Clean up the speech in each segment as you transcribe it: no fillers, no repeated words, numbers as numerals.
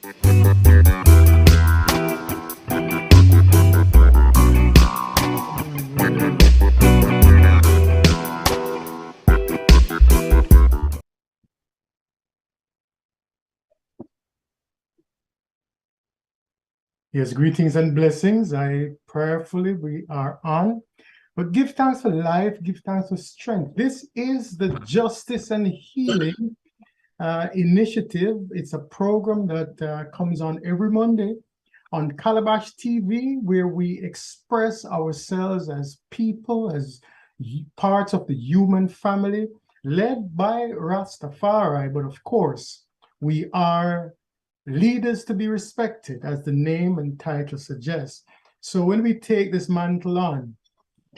Yes, greetings and blessings. I prayerfully we are on. But give thanks for life, give thanks for strength. This is the Justice and Healing Initiative. It's a program that comes on every Monday on Calabash TV, where we express ourselves as people, as parts of the human family, led by Rastafari. But of course, we are leaders to be respected, as the name and title suggests. So when we take this mantle on,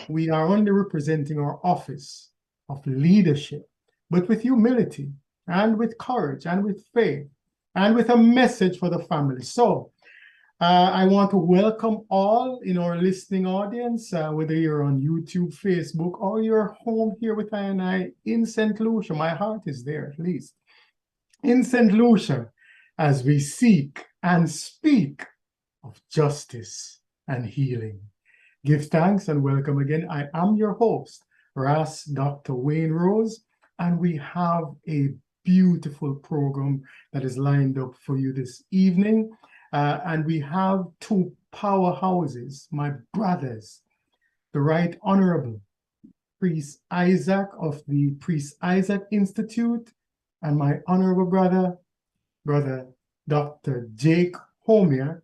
we are only representing our office of leadership, but with humility and with courage and with faith and with a message for the family. So I want to welcome all in our listening audience, whether you're on YouTube, Facebook, or you're home here with I in St. Lucia. My heart is there, at least. In St. Lucia, as we seek and speak of justice and healing. Give thanks and welcome again. I am your host, Ras Dr. Wayne Rose, and we have a beautiful program that is lined up for you this evening. And we have two powerhouses, my brothers, the Right Honorable Priest Isaac of the Priest Isaac Institute, and my honorable brother Dr. Jake Homiak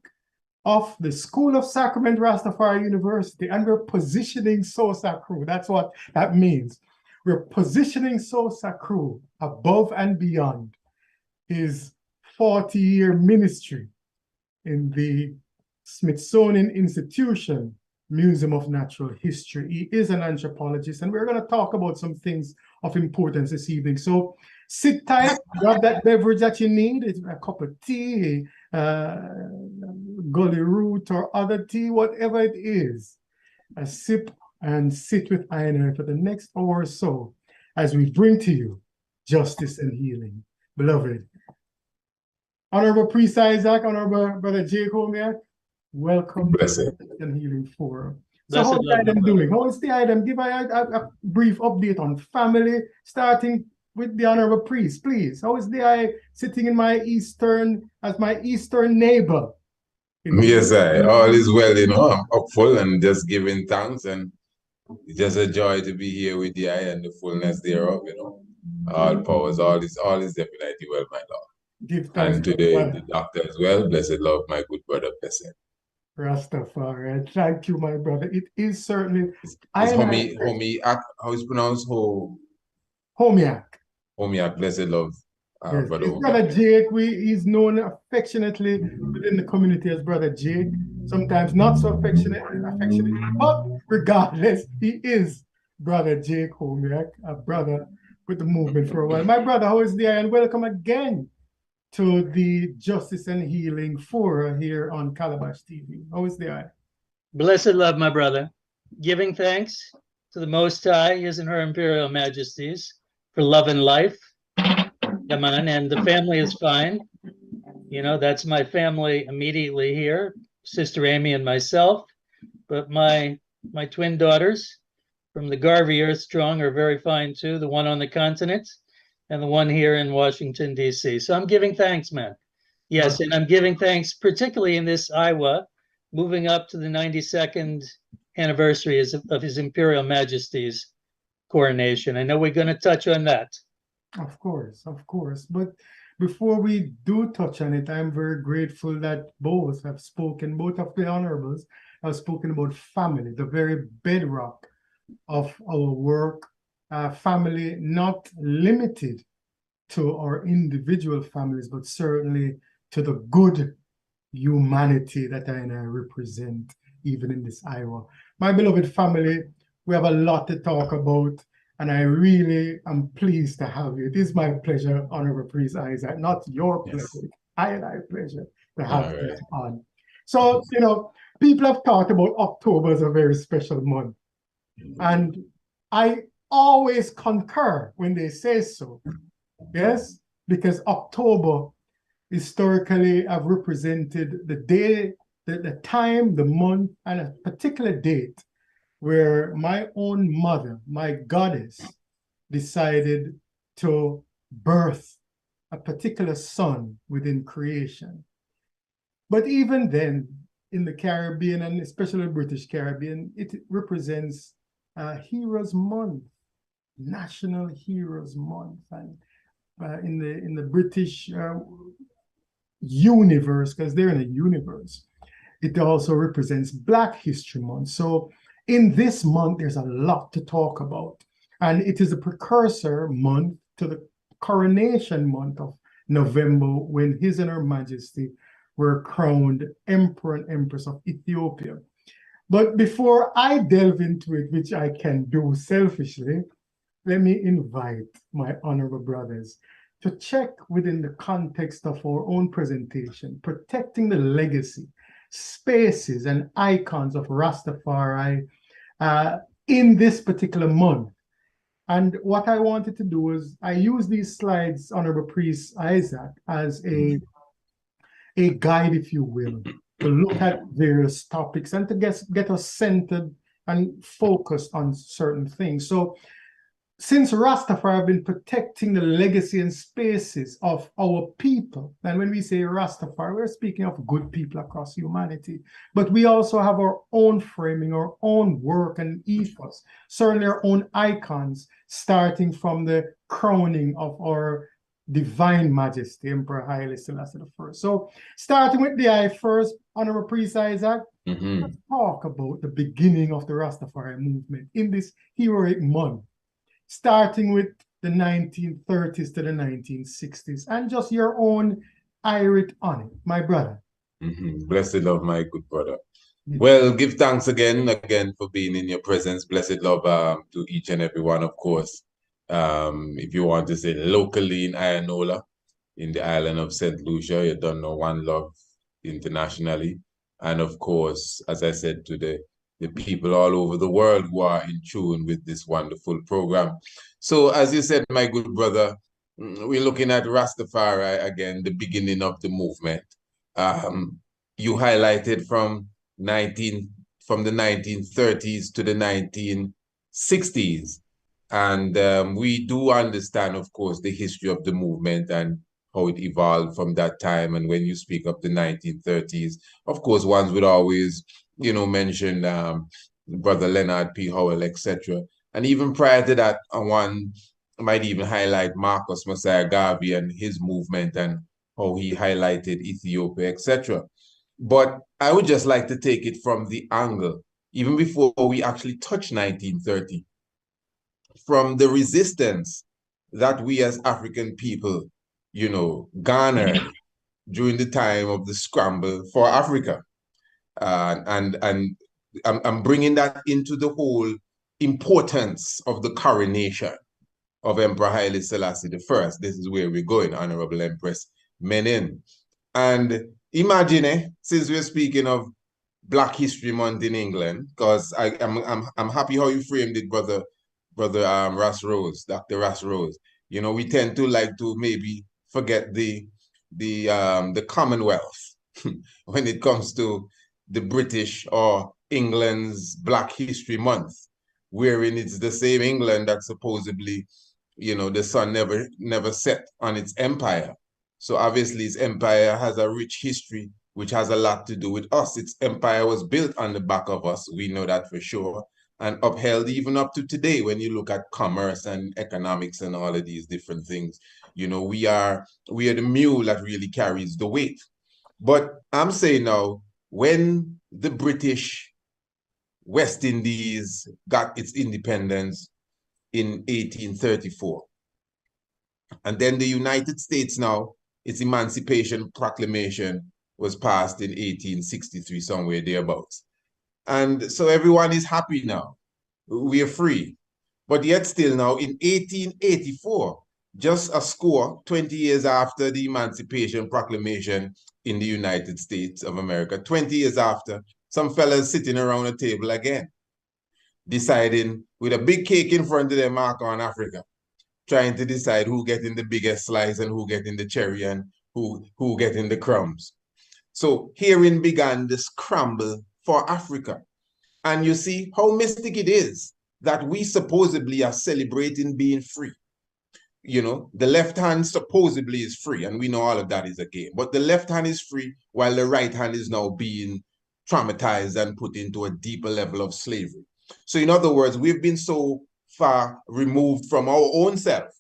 of the School of Sacrament Rastafari University, and we're positioning Sosa Crew. That's what that means. We're positioning Sosa Crew above and beyond his 40-year ministry in the Smithsonian Institution Museum of Natural History. He is an anthropologist, and we're going to talk about some things of importance this evening. So sit tight, grab that beverage that you need. It's a cup of tea, gully root or other tea, whatever it is. A sip and sit with I for the next hour or so as we bring to you justice and healing. Beloved, Honorable Priest Isaac, Honorable Brother Jake Homiak, welcome to the Justice and Healing Forum. So how is the item doing? How is the item? Give a brief update on family, starting with the Honorable Priest, please. How is the I sitting in my eastern, as my eastern neighbor? Yes, all is well, I'm upful and just giving thanks, and it's just a joy to be here with the I and the fullness thereof, All powers, all is definitely well, my Lord. Give thanks and to the doctor as well. Blessed love, my good brother, bless him. Rastafari, thank you, my brother. It is certainly. It's Homiak, how is pronounced? Homiak. Homiak, blessed love. Yes, Brother Jake, he's known affectionately within the community as Brother Jake. Sometimes not so affectionately, but regardless, he is Brother Jake Homiak, a brother with the movement for a while. My brother, how is the eye? And welcome again to the Justice and Healing Forum here on Calabash TV. How is the eye? Blessed love, my brother. Giving thanks to the Most High, His and Her Imperial Majesties, for love and life. Come on, and the family is fine. That's my family immediately here, Sister Amy and myself. But my twin daughters from the Garvey Earth Strong are very fine too, the one on the continent and the one here in Washington, D.C. So I'm giving thanks, man. Yes, and I'm giving thanks particularly in this Iowa, moving up to the 92nd anniversary of His Imperial Majesty's coronation. I know we're going to touch on that. Of course. But before we do touch on it, I'm very grateful that both of the honorables have spoken about family, the very bedrock of our work. Family not limited to our individual families, but certainly to the good humanity that I represent, even in this Iowa. My beloved family, we have a lot to talk about. And I really am pleased to have you. It is my pleasure, Honorable Priest Isaac, not your pleasure. Yes. I pleasure to have you on. So, people have talked about October as a very special month. And I always concur when they say so. Yes, because October historically have represented the day, the time, the month, and a particular date where my own mother, my goddess, decided to birth a particular son within creation. But even then, in the Caribbean, and especially British Caribbean, it represents Heroes Month, National Heroes Month. And in the British universe, because they're in a universe, it also represents Black History Month. So in this month, there's a lot to talk about. And it is a precursor month to the coronation month of November, when His and Her Majesty were crowned Emperor and Empress of Ethiopia. But before I delve into it, which I can do selfishly, let me invite my honorable brothers to check within the context of our own presentation, protecting the legacy, spaces, and icons of Rastafari in this particular month. And what I wanted to do is I use these slides, Honorable Priest Isaac, as a guide, if you will, to look at various topics and to get us centered and focused on certain things. So since Rastafari have been protecting the legacy and spaces of our people, and when we say Rastafari, we're speaking of good people across humanity, but we also have our own framing, our own work and ethos, certainly our own icons, starting from the crowning of our Divine Majesty, Emperor Haile Selassie I. So starting with the eye first, Honorable Priest Isaac, let's talk about the beginning of the Rastafari movement in this heroic month, starting with the 1930s to the 1960s, and just your own irit on it, my brother. Blessed love, my good brother. Well, give thanks again for being in your presence. Blessed love to each and every one, of course. If you want to say locally in Ayanola, in the island of St. Lucia, you don't know One Love internationally. And of course, as I said, to the people all over the world who are in tune with this wonderful program. So as you said, my good brother, we're looking at Rastafari again, the beginning of the movement. You highlighted from the 1930s to the 1960s. And we do understand, of course, the history of the movement and how it evolved from that time. And when you speak of the 1930s, of course, ones would always, mention Brother Leonard P. Howell, etc. And even prior to that, one might even highlight Marcus Messiah Garvey and his movement and how he highlighted Ethiopia, etc. But I would just like to take it from the angle, even before we actually touch 1930, from the resistance that we as African people, garnered during the time of the scramble for Africa. And I'm bringing that into the whole importance of the coronation of Emperor Haile Selassie I. This is where we're going, Honorable Empress Menen. And imagine, since we're speaking of Black History Month in England, because I'm happy how you framed it, brother Ross Rose, Dr. Ross Rose. We tend to like to maybe forget the Commonwealth when it comes to the British or England's Black History Month, wherein it's the same England that supposedly, the sun never set on its empire. So obviously its empire has a rich history, which has a lot to do with us. Its empire was built on the back of us. We know that for sure. And upheld even up to today when you look at commerce and economics and all of these different things. We are the mule that really carries the weight. But I'm saying now, when the British West Indies got its independence in 1834, and then the United States now, its Emancipation Proclamation was passed in 1863, somewhere thereabouts. And so everyone is happy now. We are free. But yet still now, in 1884, just a score, 20 years after the Emancipation Proclamation in the United States of America, 20 years after, some fellas sitting around a table again, deciding with a big cake in front of them, mark on Africa, trying to decide who getting the biggest slice and who getting the cherry and who getting the crumbs. So herein began the scramble for Africa. And you see how mystic it is that we supposedly are celebrating being free. You know, the left hand supposedly is free, and we know all of that is a game. But the left hand is free while the right hand is now being traumatized and put into a deeper level of slavery. So in other words, we've been so far removed from our own self,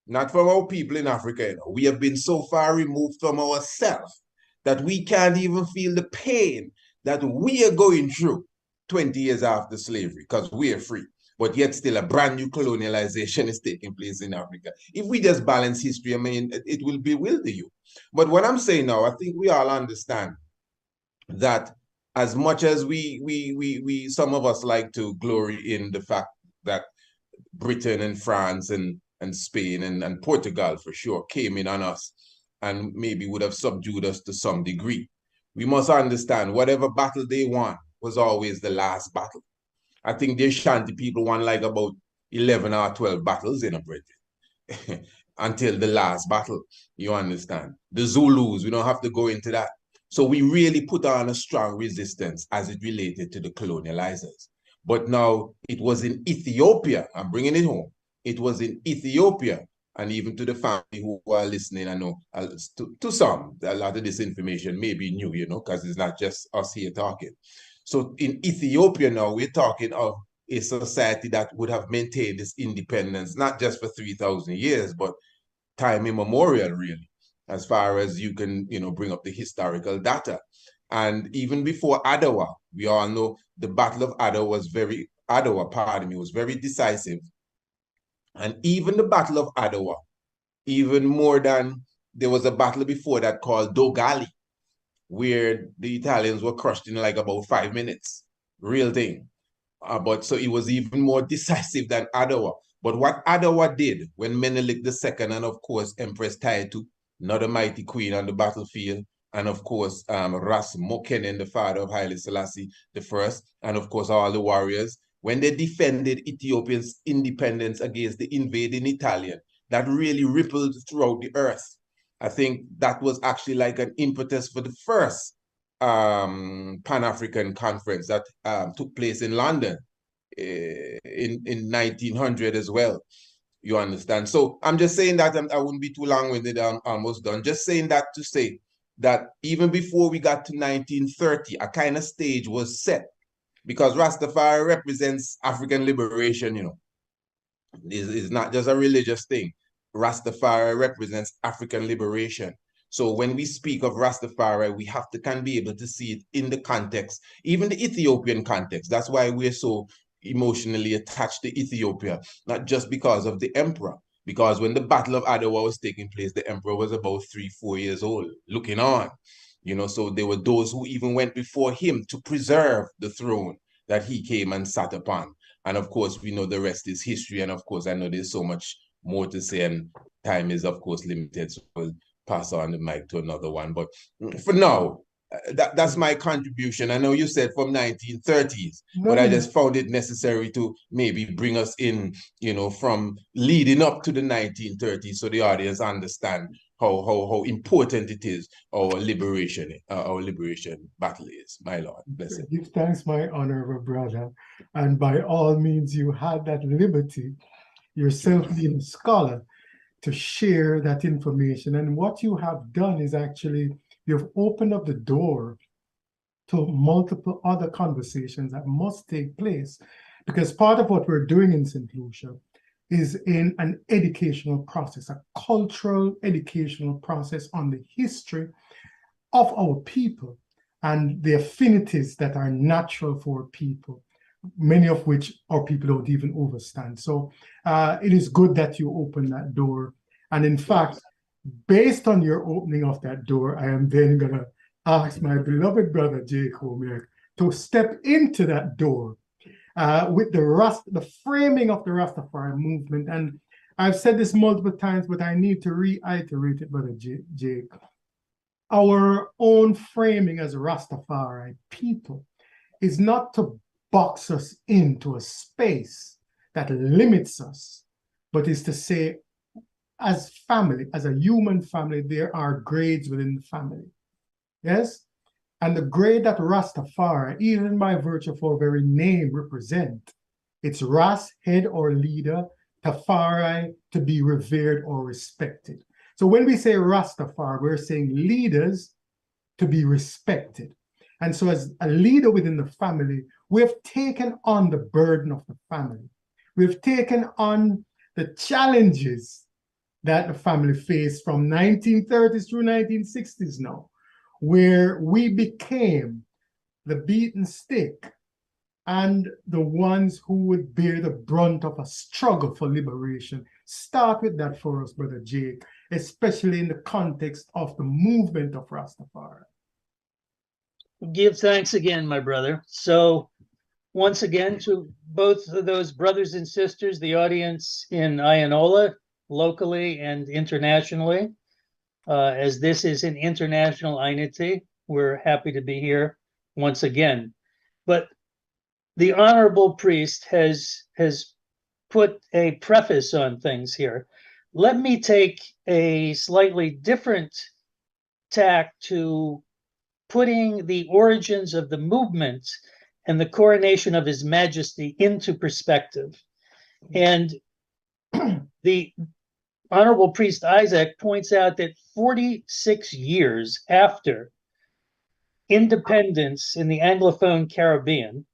not from our people in Africa. You know, we have been so far removed from ourselves that we can't even feel the pain that we are going through 20 years after slavery because we are free. But yet still a brand new colonialization is taking place in Africa. If we just balance history, I mean, it will bewilder you. But what I'm saying now, I think we all understand that as much as we some of us like to glory in the fact that Britain and France and Spain and Portugal for sure came in on us and maybe would have subdued us to some degree. We must understand whatever battle they won was always the last battle. I think the Ashanti people won like about 11 or 12 battles in a Britain until the last battle, you understand. The Zulus, we don't have to go into that. So we really put on a strong resistance as it related to the colonializers. But now it was in Ethiopia, I'm bringing it home. It was in Ethiopia, and even to the family who are listening, I know to some, a lot of this information may be new, you know, because it's not just us here talking. So in Ethiopia now, we're talking of a society that would have maintained its independence, not just for 3,000 years, but time immemorial, really, as far as you can, you know, bring up the historical data. And even before Adwa, we all know the Battle of Adwa was very decisive. And even the Battle of Adwa, even more than, there was a battle before that called Dogali, where the Italians were crushed in like about 5 minutes. Real thing. But so it was even more decisive than Adwa. But what Adwa did when Menelik II and of course Empress Taitu, another mighty queen on the battlefield, and of course Ras Mokenen, the father of Haile Selassie I, and of course all the warriors, when they defended Ethiopia's independence against the invading Italian, that really rippled throughout the earth. I think that was actually like an impetus for the first Pan-African conference that took place in London in 1900 as well. You understand? So I'm just saying that, I wouldn't be too long-winded, I'm almost done. Just saying that to say that even before we got to 1930, a kind of stage was set because Rastafari represents African liberation, you know. It's not just a religious thing. Rastafari represents African liberation. So when we speak of Rastafari, we have to kind of be able to see it in the context, even the Ethiopian context. That's why we're so emotionally attached to Ethiopia, not just because of the emperor. Because when the Battle of Adwa was taking place, the emperor was about 3-4 years old, looking on. You know, so there were those who even went before him to preserve the throne that he came and sat upon. And of course, we know the rest is history. And of course, I know there's so much more to say, and time is, of course, limited. So we'll pass on the mic to another one. But for now, that's my contribution. I know you said from 1930s, but I just found it necessary to maybe bring us in, you know, from leading up to the 1930s so the audience understand how important it is, our liberation battle is. My Lord, bless it. Give thanks, my honorable brother. And by all means, you had that liberty, yourself being a scholar, to share that information. And what you have done is actually, you've opened up the door to multiple other conversations that must take place. Because part of what we're doing in St. Lucia is in an educational process, a cultural educational process on the history of our people and the affinities that are natural for people, many of which our people don't even understand. So it is good that you open that door. And in fact, based on your opening of that door, I am then going to ask my beloved brother, Jake Homer, to step into that door with the framing of the Rastafari movement. And I've said this multiple times, but I need to reiterate it, brother Jake. Our own framing as Rastafari people is not to box us into a space that limits us, but is to say as family, as a human family, there are grades within the family. Yes? And the grade that Rastafari, even by virtue of our very name, represent, it's Ras, head or leader, Tafari, to be revered or respected. So when we say Rastafari, we're saying leaders to be respected. And so as a leader within the family, we have taken on the burden of the family. We've taken on the challenges that the family faced from 1930s through 1960s now, where we became the beaten stick and the ones who would bear the brunt of a struggle for liberation. Start with that for us, Brother Jake, especially in the context of the movement of Rastafari. Give thanks again, my brother. So once again, to both of those brothers and sisters, the audience in Ayanola, locally and internationally, as this is an international entity, we're happy to be here once again. But the honorable priest has put a preface on things here. Let me take a slightly different tack to putting the origins of the movement and the coronation of His Majesty into perspective. And the Honorable Priest Isaac points out that 46 years after independence in the Anglophone Caribbean,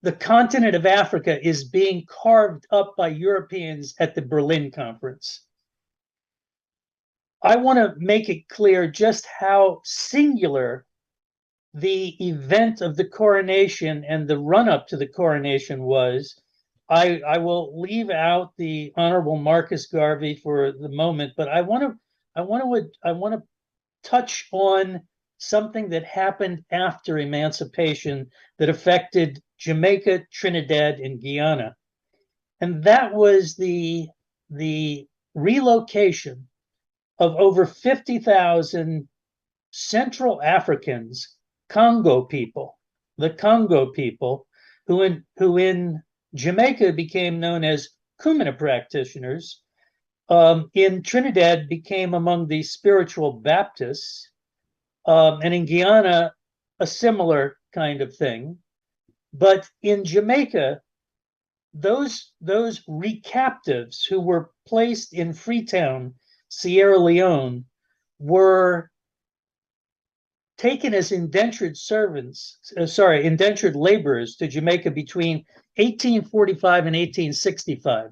the continent of Africa is being carved up by Europeans at the Berlin Conference. I want to make it clear just how singular the event of the coronation and the run-up to the coronation was. I will leave out the Honorable Marcus Garvey for the moment, but I want to touch on something that happened after emancipation that affected Jamaica, Trinidad, and Guyana, and that was the relocation of over 50,000 Central Africans, Congo people, the Congo people, who in Jamaica became known as Kumina practitioners, in Trinidad became among the spiritual Baptists, and in Guyana, a similar kind of thing. But in Jamaica, those recaptives who were placed in Freetown, Sierra Leone, were taken as indentured laborers to Jamaica between 1845 and 1865.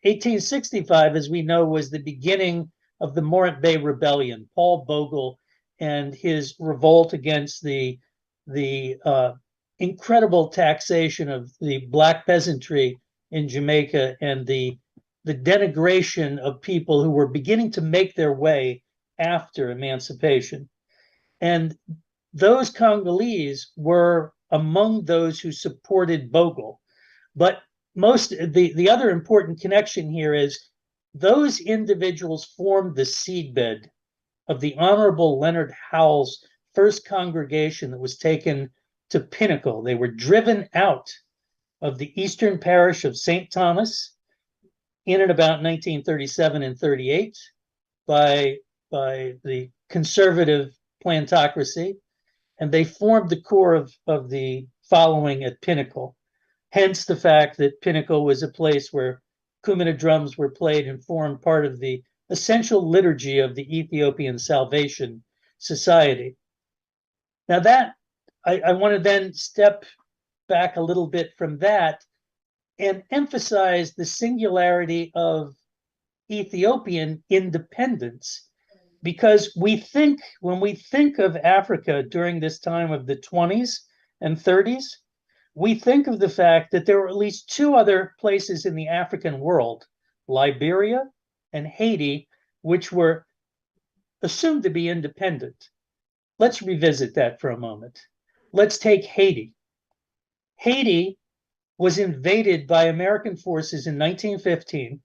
1865, as we know, was the beginning of the Morant Bay Rebellion, Paul Bogle and his revolt against the incredible taxation of the black peasantry in Jamaica and the denigration of people who were beginning to make their way after emancipation. And those Congolese were among those who supported Bogle. But the other important connection here is those individuals formed the seedbed of the Honorable Leonard Howell's first congregation that was taken to Pinnacle. They were driven out of the eastern parish of St. Thomas in and about 1937 and 38 by the conservative plantocracy, and they formed the core of the following at Pinnacle. Hence the fact that Pinnacle was a place where Kumina drums were played and formed part of the essential liturgy of the Ethiopian Salvation Society. Now that, I want to then step back a little bit from that and emphasize the singularity of Ethiopian independence, because when we think of Africa during this time of the 20s and 30s, we think of the fact that there were at least two other places in the African world, Liberia and Haiti, which were assumed to be independent. Let's revisit that for a moment. Let's take Haiti. Haiti was invaded by American forces in 1915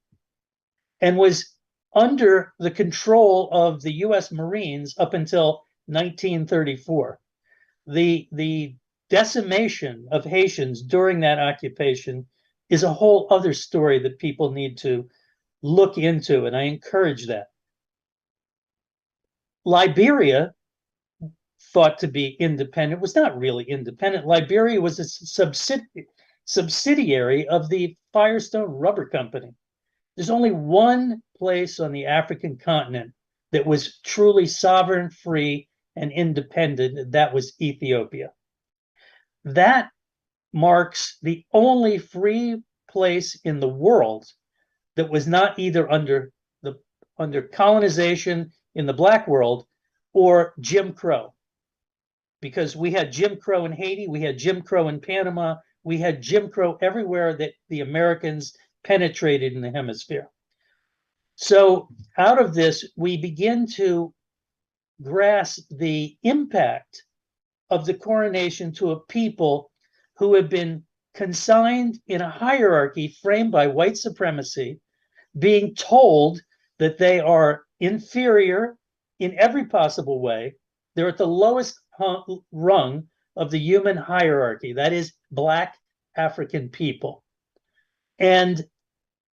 and was under the control of the US Marines up until 1934. The decimation of Haitians during that occupation is a whole other story that people need to look into, and I encourage that. Liberia, thought to be independent, was not really independent. Liberia was a subsidiary of the Firestone Rubber Company. There's only one place on the African continent that was truly sovereign, free, and independent, and that was Ethiopia. That marks the only free place in the world that was not either under colonization in the Black world or Jim Crow. Because we had Jim Crow in Haiti, we had Jim Crow in Panama, we had Jim Crow everywhere that the Americans penetrated in the hemisphere. So out of this, we begin to grasp the impact of the coronation to a people who have been consigned in a hierarchy framed by white supremacy, being told that they are inferior in every possible way. They're at the lowest rung of the human hierarchy, that is Black African people. And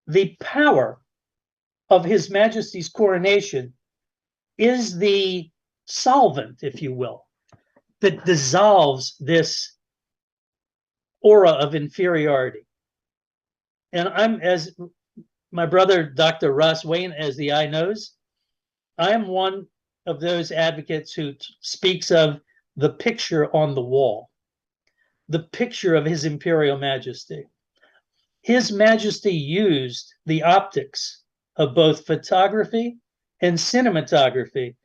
the power of His Majesty's coronation is the solvent, if you will, that dissolves this aura of inferiority. And I'm, as my brother, Dr. Ross Wayne, as the eye knows, I am one of those advocates who speaks of the picture on the wall, the picture of His Imperial Majesty. His Majesty used the optics of both photography and cinematography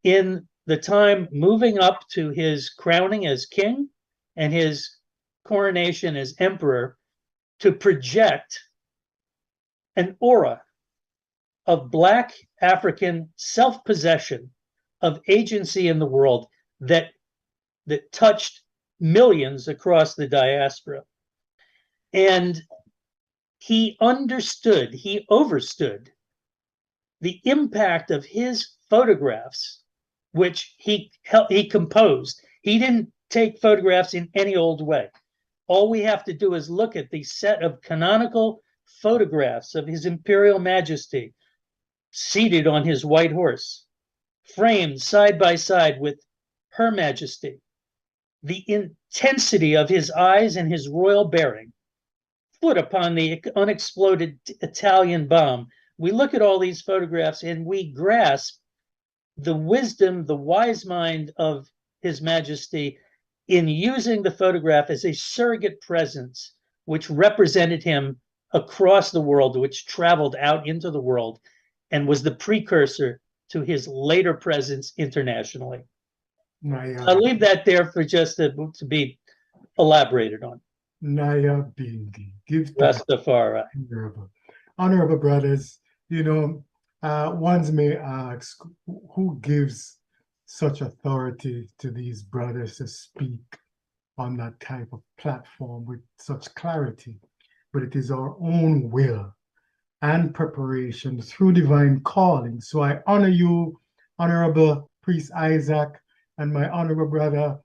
in the time moving up to his crowning as king and his coronation as emperor to project an aura of Black African self-possession, of agency in the world that touched millions across the diaspora. And he understood, he overstood the impact of his photographs, which he composed. He didn't take photographs in any old way. All we have to do is look at the set of canonical photographs of His Imperial Majesty seated on his white horse, framed side by side with Her Majesty. The intensity of his eyes and his royal bearing, foot upon the unexploded Italian bomb. We look at all these photographs and we grasp the wisdom, the wise mind of His Majesty in using the photograph as a surrogate presence, which represented him across the world, which traveled out into the world and was the precursor to his later presence internationally. I'll leave that there for just to be elaborated on. Naya Bindi. Give Rastafari. Honorable brothers, ones may ask, who gives such authority to these brothers to speak on that type of platform with such clarity? But it is our own will and preparation through divine calling. So I honor you, Honorable Priest Isaac, and my honorable brother,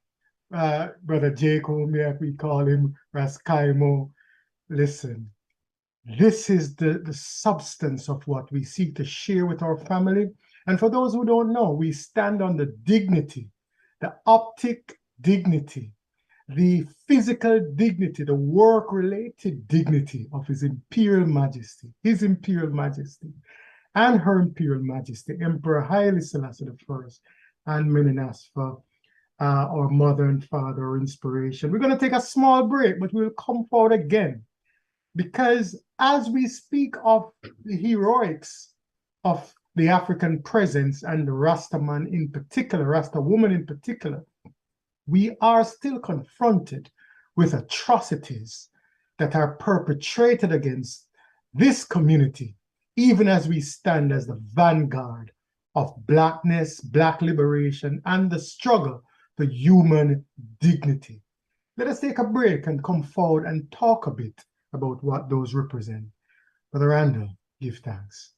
Brother Jacob, may we call him Raskaimo. Listen, this is the substance of what we seek to share with our family. And for those who don't know, we stand on the dignity, the optic dignity, the physical dignity, the work-related dignity of His Imperial Majesty, and Her Imperial Majesty, Emperor Haile Selassie I, and Meninasfa, our mother and father, our inspiration. We're going to take a small break, but we'll come forward again, because as we speak of the heroics of the African presence and the Rasta man in particular, Rasta woman in particular, we are still confronted with atrocities that are perpetrated against this community, even as we stand as the vanguard of Blackness, Black liberation, and the struggle for human dignity. Let us take a break and come forward and talk a bit about what those represent. Brother Randall, give thanks.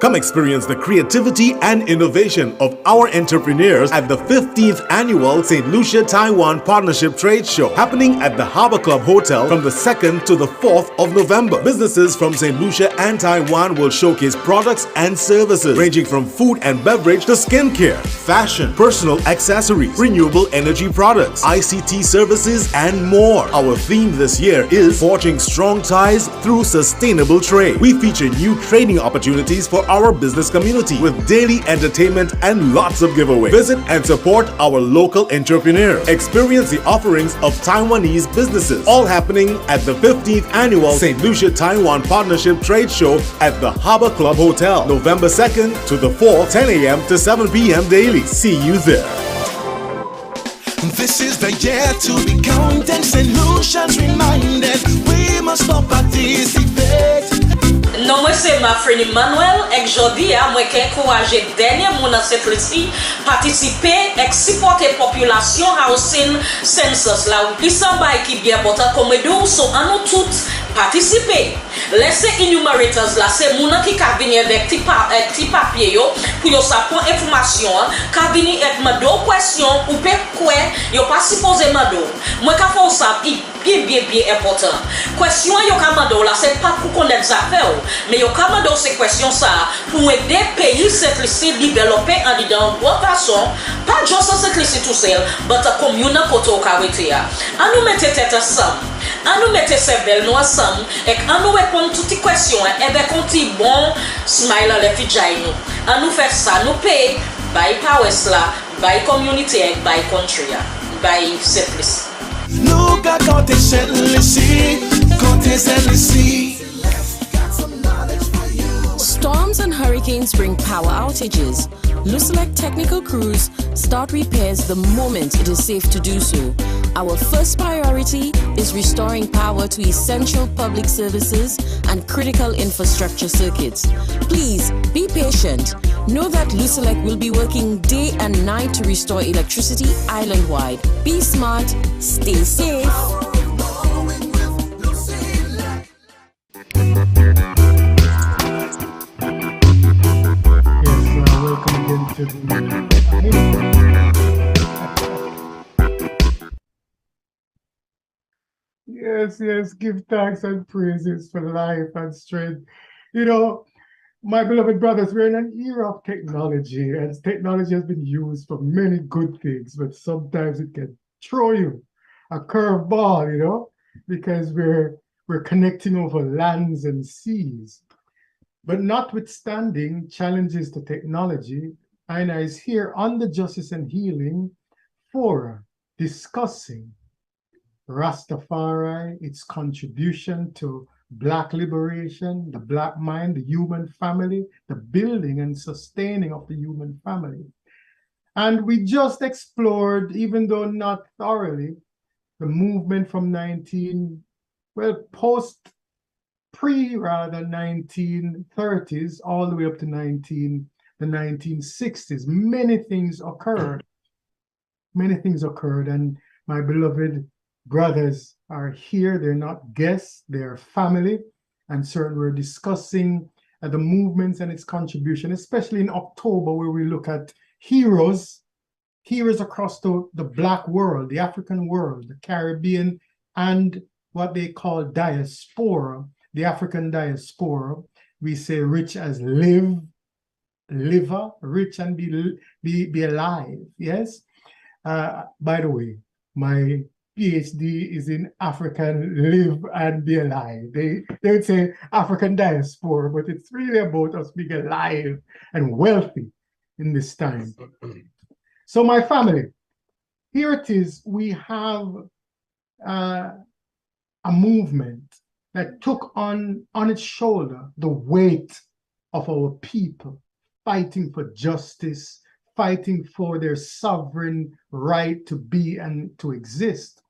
Come experience the creativity and innovation of our entrepreneurs at the 15th Annual St. Lucia Taiwan Partnership Trade Show, happening at the Harbor Club Hotel from the 2nd to the 4th of November. Businesses from St. Lucia and Taiwan will showcase products and services ranging from food and beverage to skincare, fashion, personal accessories, renewable energy products, ICT services, and more. Our theme this year is Forging Strong Ties Through Sustainable Trade. We feature new trading opportunities for our business community with daily entertainment and lots of giveaways. Visit and support our local entrepreneurs. Experience the offerings of Taiwanese businesses. All happening at the 15th Annual St. Lucia Taiwan Partnership Trade Show at the Harbor Club Hotel, November 2nd to the 4th, 10 a.m. to 7 p.m. daily. See you there. This is the year to be counting solutions reminded. We must not participate. Non, moi c'est ma friend Emmanuel et jodi a moi qui encourager dernier moun dans cette liste participer et supporter population housing census là. Plus somebody qui bien important comme nous so en nous toutes participer. Laissez enumerators là, c'est moun qui ka venir avec ti papier yo pour yo sa prend information, ka venir avec mando question ou pe quoi, yo pas supposé mando. Moi ka faut ça bien important. Question yo ka mando là, c'est pas pour connaître ça faire, mais yo ka mando ces questions ça pour aider pays cette liste développer en dedans bonne façon, pas juste cette liste tout seul, mais communauté koto ka wete ya. On nous mettre tête ensemble. On nous mettre cerveau nous ensemble et on nous répondre toutes les questions et bien quand il bon smile les filles nous. On nous fait ça nous paye by powers là, by community et by country by service. Look at quand Storms and hurricanes bring power outages. Luselect technical crews start repairs the moment it is safe to do so. Our first priority is restoring power to essential public services and critical infrastructure circuits. Please be patient. Know that Luselect will be working day and night to restore electricity island-wide. Be smart, stay safe. Yes, give thanks and praises for life and strength. You know, my beloved brothers, we're in an era of technology, and technology has been used for many good things, but sometimes it can throw you a curveball, you know, because we're connecting over lands and seas. But notwithstanding challenges to technology, Aina is here on the Justice and Healing Forum discussing Rastafari, its contribution to Black liberation, the Black mind, the human family, the building and sustaining of the human family. And we just explored, even though not thoroughly, the movement from pre-rather 1930s all the way up to the 1960s. Many things occurred, and my beloved brothers are here. They're not guests, they're family, and certainly we're discussing the movements and its contribution, especially in October, where we look at heroes across the Black world, the African world, the Caribbean, and what they call diaspora, the African diaspora. We say rich as liver, rich and be alive. Yes. By the way, my PhD is in African live and be alive. They would say African diaspora, but it's really about us being alive and wealthy in this time. So my family, here it is. We have a movement that took on its shoulder the weight of our people fighting for justice, fighting for their sovereign right to be and to exist.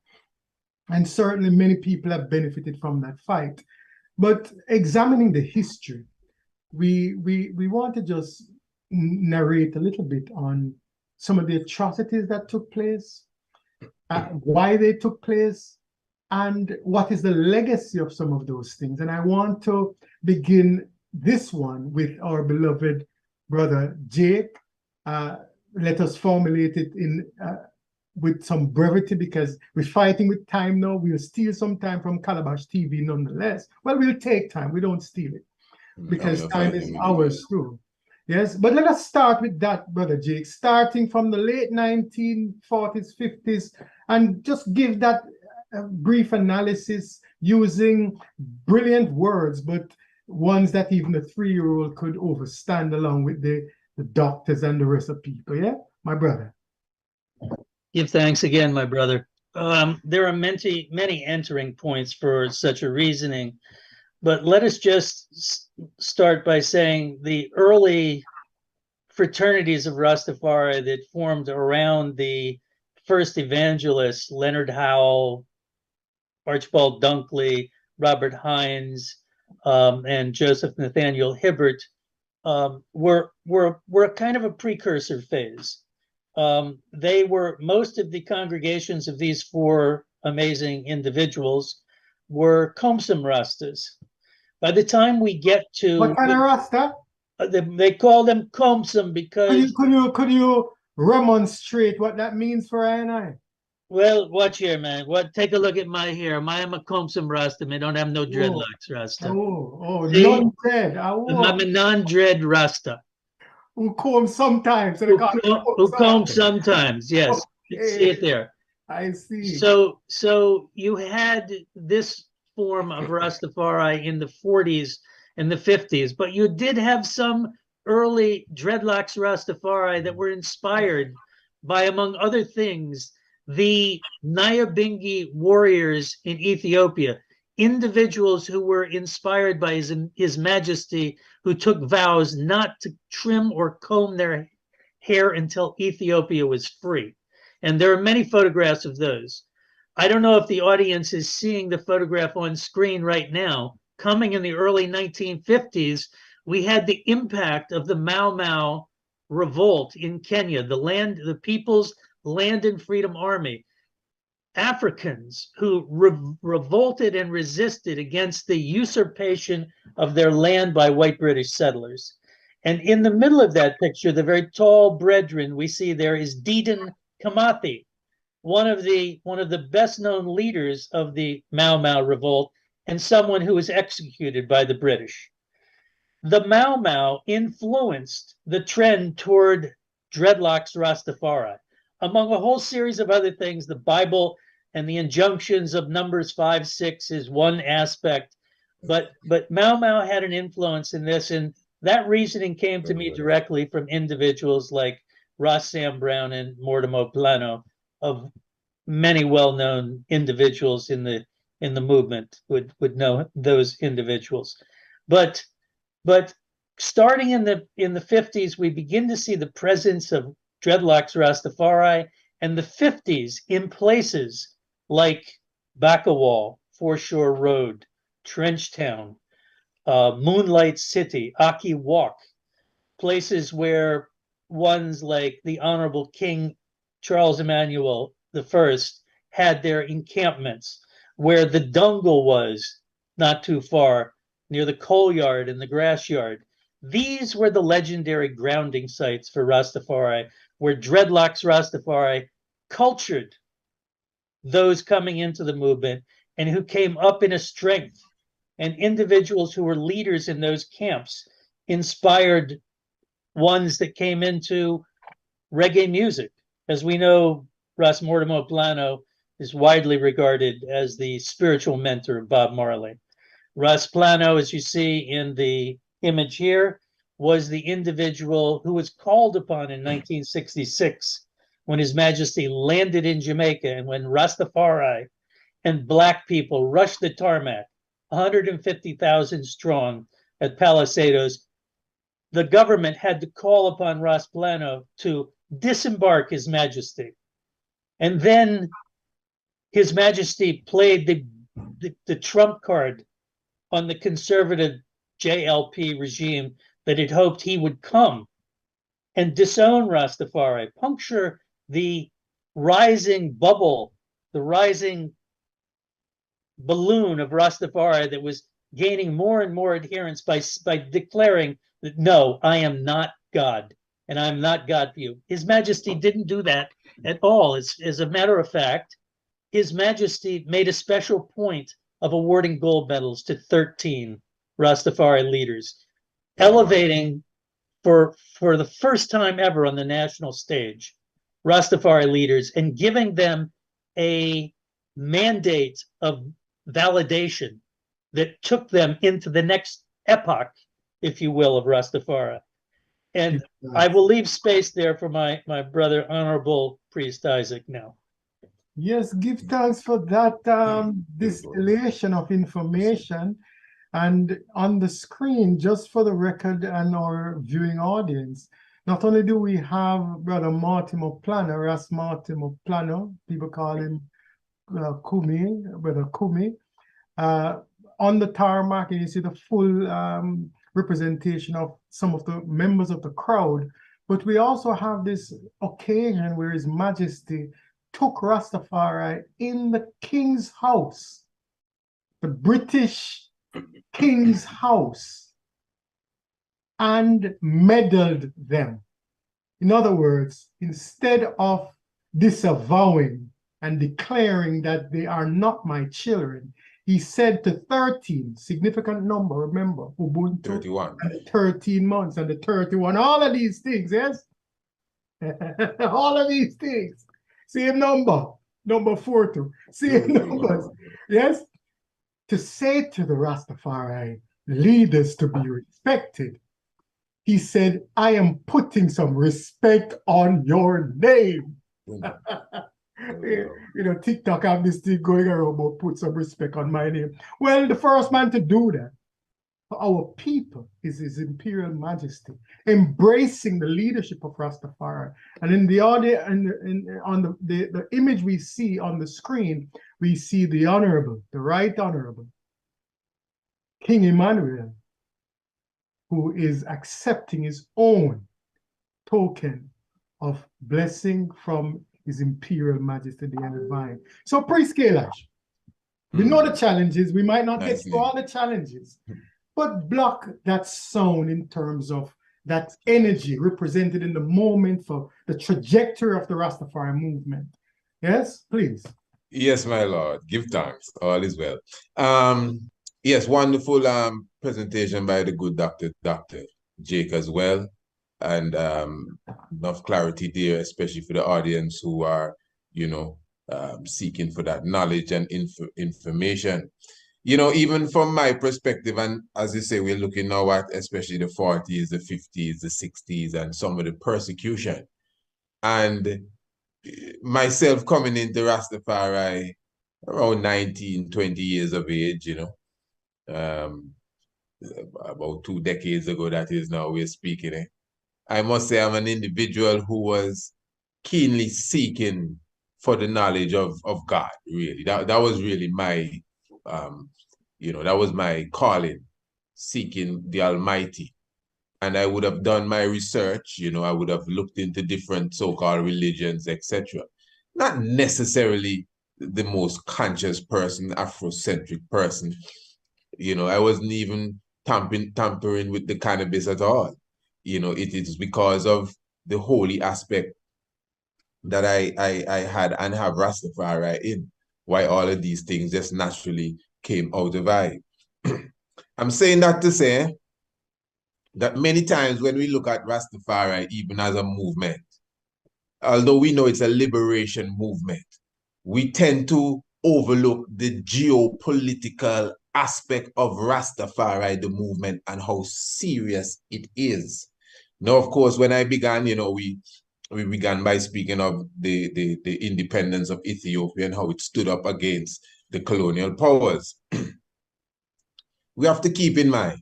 And certainly many people have benefited from that fight. But examining the history, we want to just narrate a little bit on some of the atrocities that took place, why they took place, and what is the legacy of some of those things. And I want to begin this one with our beloved brother Jake. Let us formulate it in with some brevity, because we're fighting with time now. We'll steal some time from Calabash TV nonetheless. Well, we'll take time. We don't steal it, because time is ours too. Yes, but let us start with that, Brother Jake, starting from the late 1940s, 50s, and just give that brief analysis using brilliant words, but ones that even a 3-year-old could overstand, along with the doctors and the rest of people. Yeah, my brother. Give thanks again, my brother. There are many entering points for such a reasoning, but let us just start by saying the early fraternities of Rastafari that formed around the first evangelists, Leonard Howell, Archibald Dunkley, Robert Hines, and Joseph Nathaniel Hibbert, were kind of a precursor phase. They were, most of the congregations of these four amazing individuals were Komsum Rastas. By the time we get to what kind of Rasta? They call them Komsum because could you remonstrate what that means for I and I? Well, watch here, man. Take a look at my hair. I am a Komsum Rasta. I don't have no dreadlocks, Rasta. Non-dread. I'm a non-dread Rasta. Who comb sometimes. Who comb sometimes, yes. Okay. See it there. I see. So you had this form of Rastafari in the 40s and the 50s, but you did have some early dreadlocks Rastafari that were inspired by, among other things, the Nyabingi warriors in Ethiopia, individuals who were inspired by His Majesty, who took vows not to trim or comb their hair until Ethiopia was free. And there are many photographs of those. I don't know if the audience is seeing the photograph on screen right now. Coming in the early 1950s, we had the impact of the Mau Mau revolt in Kenya, the People's Land and Freedom Army. Africans who revolted and resisted against the usurpation of their land by white British settlers. And in the middle of that picture, the very tall brethren we see there is Dedan Kimathi, one of the best known leaders of the Mau Mau revolt, and someone who was executed by the British. The Mau Mau influenced the trend toward dreadlocks Rastafari. Among a whole series of other things, the Bible and the injunctions of Numbers 5:6 is one aspect, but Mau Mau had an influence in this, and that reasoning came to me directly from individuals like Ross Sam Brown and Mortimer Plano, of many well-known individuals in the movement would know those individuals. But starting in the 50s, we begin to see the presence of dreadlocks Rastafari, and the 50s in places like Bakawal, Foreshore Road, Trenchtown, Moonlight City, Aki Walk, places where ones like the Honorable King Charles Emmanuel I had their encampments, where the Dungle was not too far, near the coal yard and the grass yard. These were the legendary grounding sites for Rastafari, where dreadlocks Rastafari cultured those coming into the movement and who came up in a strength, and individuals who were leaders in those camps inspired ones that came into reggae music. As we know, Ras Mortimer Plano is widely regarded as the spiritual mentor of Bob Marley. Ras Plano, as you see in the image here, was the individual who was called upon in 1966 when His Majesty landed in Jamaica, and when Rastafari and Black people rushed the tarmac, 150,000 strong at Palisados. The government had to call upon Ras Plano to disembark His Majesty. And then His Majesty played the trump card on the conservative JLP regime that had hoped he would come and disown Rastafari, puncture the rising bubble, the rising balloon of Rastafari that was gaining more and more adherents by declaring that, no, I am not God, and I'm not God for you. His Majesty didn't do that at all. As a matter of fact, His Majesty made a special point of awarding gold medals to 13 Rastafari leaders, elevating for the first time ever on the national stage Rastafari leaders and giving them a mandate of validation that took them into the next epoch, if you will, of Rastafari. And I will leave space there for my brother, Honorable Priest Isaac now. Yes, give thanks for that distillation of information. And on the screen, just for the record and our viewing audience, not only do we have Brother Mortimer Planner, Ras Mortimer Planner, people call him Kumi, Brother Kumi, on the tarmac, and you see the full representation of some of the members of the crowd. But we also have this occasion where His Majesty took Rastafari in the King's house, the British King's house, and meddled them. In other words, instead of disavowing and declaring that they are not my children, he said to 13, significant number, remember, Ubuntu, 31. and 13 months, and the 31, all of these things, yes? All of these things. Same number, number 42, same numbers, yes? To say to the Rastafari leaders to be respected, he said, I am putting some respect on your name. You know, TikTok have this thing going around about put some respect on my name. Well, the first man to do that for our people is His Imperial Majesty, embracing the leadership of Rastafari. And in the audio, on the image we see on the screen, we see the Honorable, the Right Honorable King Emmanuel, who is accepting his own token of blessing from His Imperial Majesty, the Divine. So, Priest Kailash, we know the challenges. We might not get through all the challenges, but block that sound in terms of that energy represented in the moment for the trajectory of the Rastafari movement. Yes, please. Yes, my Lord. Give thanks. All is well. Yes, wonderful presentation by the good Dr. Jake as well. And enough clarity there, especially for the audience who are, you know, seeking for that knowledge and information. You know, even from my perspective, and as you say, we're looking now at especially the 40s, the 50s, the 60s, and some of the persecution. And myself coming into Rastafari around 19, 20 years of age, you know, about 2 decades ago, that is now we're speaking. I must say I'm an individual who was keenly seeking for the knowledge of God, really. That was really my, you know, that was my calling, seeking the Almighty. And I would have done my research, you know, I would have looked into different so-called religions, etc. Not necessarily the most conscious person, Afrocentric person. You know, I wasn't even tampering with the cannabis at all. You know, it is because of the holy aspect that I had and have Rastafari in, why all of these things just naturally came out of I. I'm saying that to say that many times when we look at Rastafari, even as a movement, although we know it's a liberation movement, we tend to overlook the geopolitical aspect of Rastafari, the movement, and how serious it is. Now, of course, when I began, you know, we began by speaking of the independence of Ethiopia and how it stood up against the colonial powers. We have to keep in mind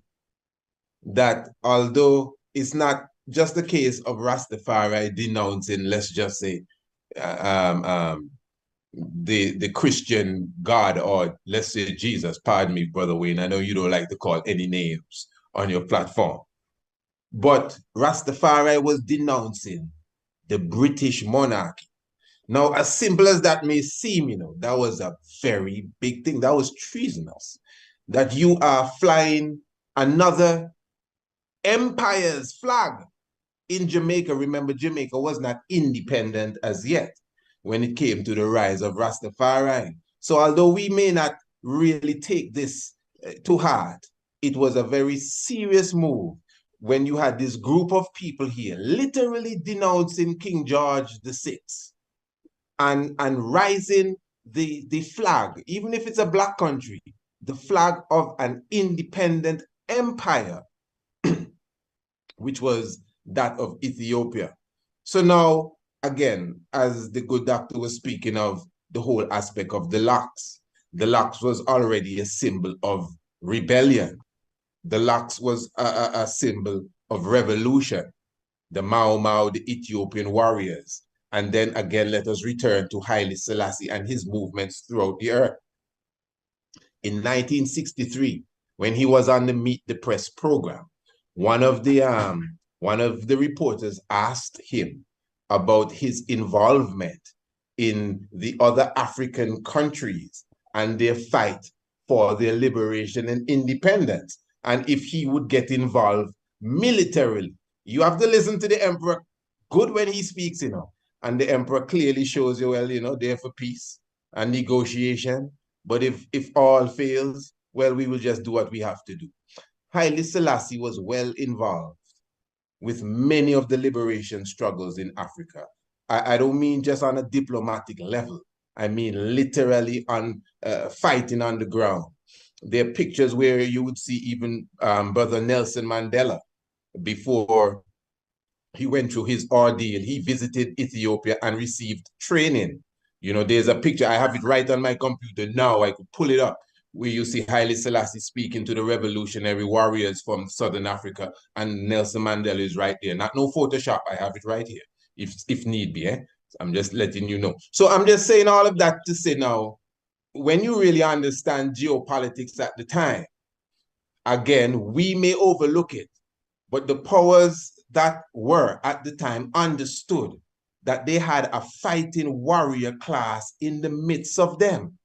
that although it's not just a case of Rastafari denouncing, let's just say, the Christian God, or let's say Jesus, pardon me, Brother Wayne, I know you don't like to call any names on your platform, but Rastafari was denouncing the British monarchy. Now, as simple as that may seem, you know, that was a very big thing. That was treasonous. that you are flying another empire's flag in Jamaica. Remember, Jamaica was not independent as yet when it came to the rise of Rastafari. So although we may not really take this to heart, it was a very serious move when you had this group of people here literally denouncing King George VI and rising the flag, even if it's a black country, the flag of an independent empire, which was that of Ethiopia. So now, again, as the good doctor was speaking of the whole aspect of the locks was already a symbol of rebellion. The locks was a symbol of revolution. The Mau Mau, the Ethiopian warriors. And then again, let us return to Haile Selassie and his movements throughout the earth. In 1963, when he was on the Meet the Press program, one of the reporters asked him about his involvement in the other African countries and their fight for their liberation and independence, and if he would get involved militarily. You have to listen to the emperor good when he speaks, you know, and the emperor clearly shows you, well, you know, they're for peace and negotiation, but if all fails, well, we will just do what we have to do. Haile Selassie was well involved with many of the liberation struggles in Africa. I don't mean just on a diplomatic level. I mean literally on fighting on the ground. There are pictures where you would see even Brother Nelson Mandela, before he went through his ordeal, he visited Ethiopia and received training. You know, there's a picture, I have it right on my computer now, I could pull it up, where you see Haile Selassie speaking to the revolutionary warriors from Southern Africa, and Nelson Mandela is right there. Not no Photoshop, I have it right here, if need be. I'm just letting you know. So I'm just saying all of that to say now, when you really understand geopolitics at the time, again, we may overlook it, but the powers that were at the time understood that they had a fighting warrior class in the midst of them.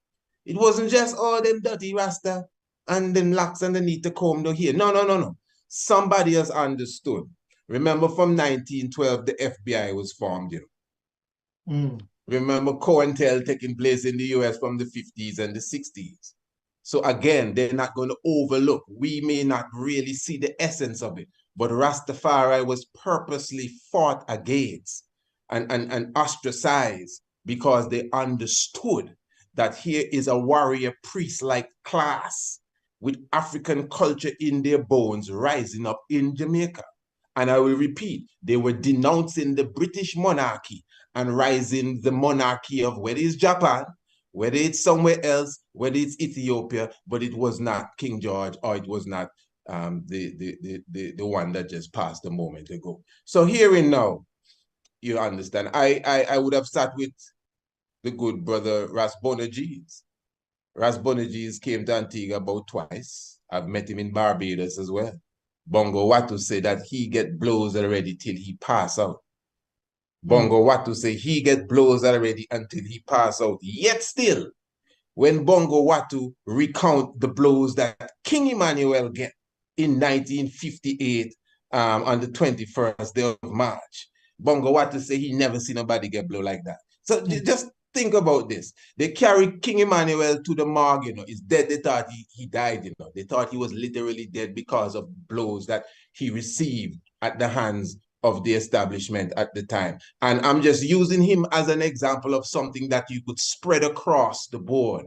It wasn't just, oh, them dirty Rasta and them locks underneath the comb down here. No. Somebody has understood. Remember, from 1912, the FBI was formed, you know. Remember COINTEL taking place in the US from the 50s and the 60s. So again, they're not going to overlook. We may not really see the essence of it, but Rastafari was purposely fought against and ostracized because they understood that here is a warrior priest-like class with African culture in their bones rising up in Jamaica. And I will repeat, they were denouncing the British monarchy and rising the monarchy of whether it's Japan, whether it's somewhere else, whether it's Ethiopia, but it was not King George, or it was not the one that just passed a moment ago. So hearing now, you understand, I would have sat with the good brother Ras Bonagees. Ras Bonagees came to Antigua about twice. I've met him in Barbados as well. Bongo Watu said that he get blows already till he pass out. Bongo Watu say he get blows already until he pass out. Yet still, when Bongo Watu recount the blows that King Emmanuel get in 1958 on the 21st day of March, Bongo Watu say he never seen nobody get blow like that. So just think about this. They carried King Emmanuel to the morgue, you know. He's dead. They thought he died, you know. They thought he was literally dead because of blows that he received at the hands of the establishment at the time. And I'm just using him as an example of something that you could spread across the board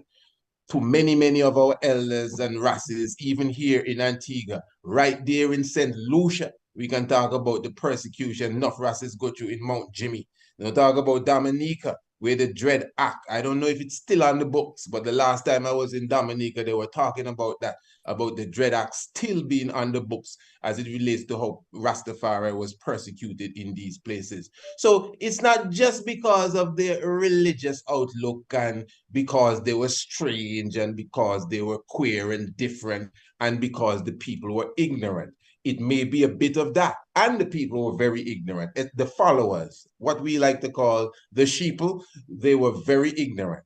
to many of our elders and races, even here in Antigua, right there in St. Lucia. We can talk about the persecution enough races go through in Mount Jimmy. We'll talk about Dominica, where the Dread Act, I don't know if it's still on the books, but the last time I was in Dominica, they were talking about that, about the Dread Act still being on the books as it relates to how Rastafari was persecuted in these places. So it's not just because of their religious outlook and because they were strange and because they were queer and different and because the people were ignorant. it may be a bit of that. And the people were very ignorant. The followers, what we like to call the sheeple, they were very ignorant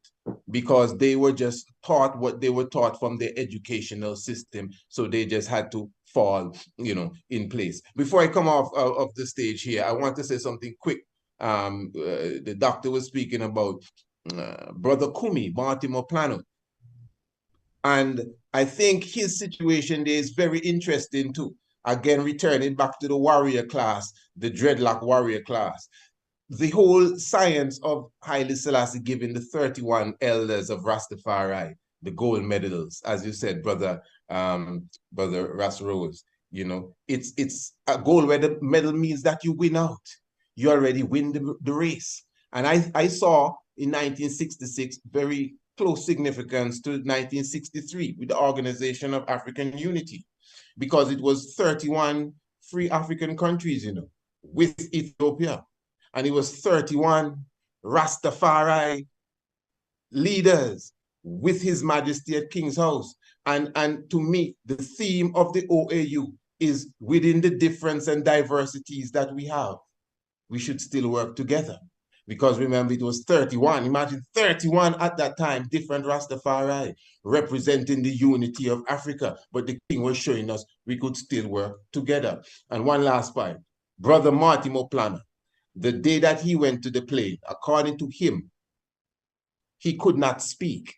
because they were just taught what they were taught from their educational system. So they just had to fall, in place. Before I come off of the stage here, I want to say something quick. The doctor was speaking about Brother Kumi, Mortimer Plano. And I think his situation there is very interesting too. Again, returning back to the warrior class, the dreadlock warrior class. The whole science of Haile Selassie giving the 31 elders of Rastafari the gold medals, as you said, brother Ras Rose, it's a gold medal means that you win out. You already win the race. And I saw in 1966 very close significance to 1963 with the Organization of African Unity, because it was 31 free African countries, with Ethiopia. And it was 31 Rastafari leaders with His Majesty at King's House. And to me, the theme of the OAU is within the difference and diversities that we have, we should still work together. Because remember, it was 31. Imagine 31 at that time, different Rastafari representing the unity of Africa. But the King was showing us we could still work together. And one last point, Brother Mortimer Plano, the day that he went to the plane, according to him, he could not speak.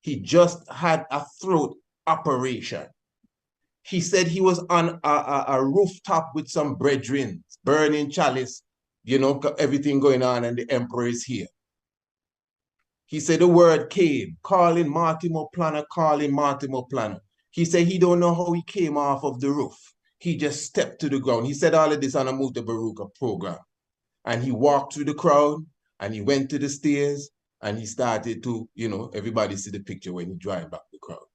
He just had a throat operation. He said he was on a rooftop with some brethren, burning chalice, everything going on, and the emperor is here. He said the word came, calling Mortimer Plano, calling Mortimer Plano. He said he don't know how he came off of the roof. He just stepped to the ground. He said all of this on a Muta Baruka program. And he walked through the crowd, and he went to the stairs, and he started to, everybody see the picture when he drive back the crowd.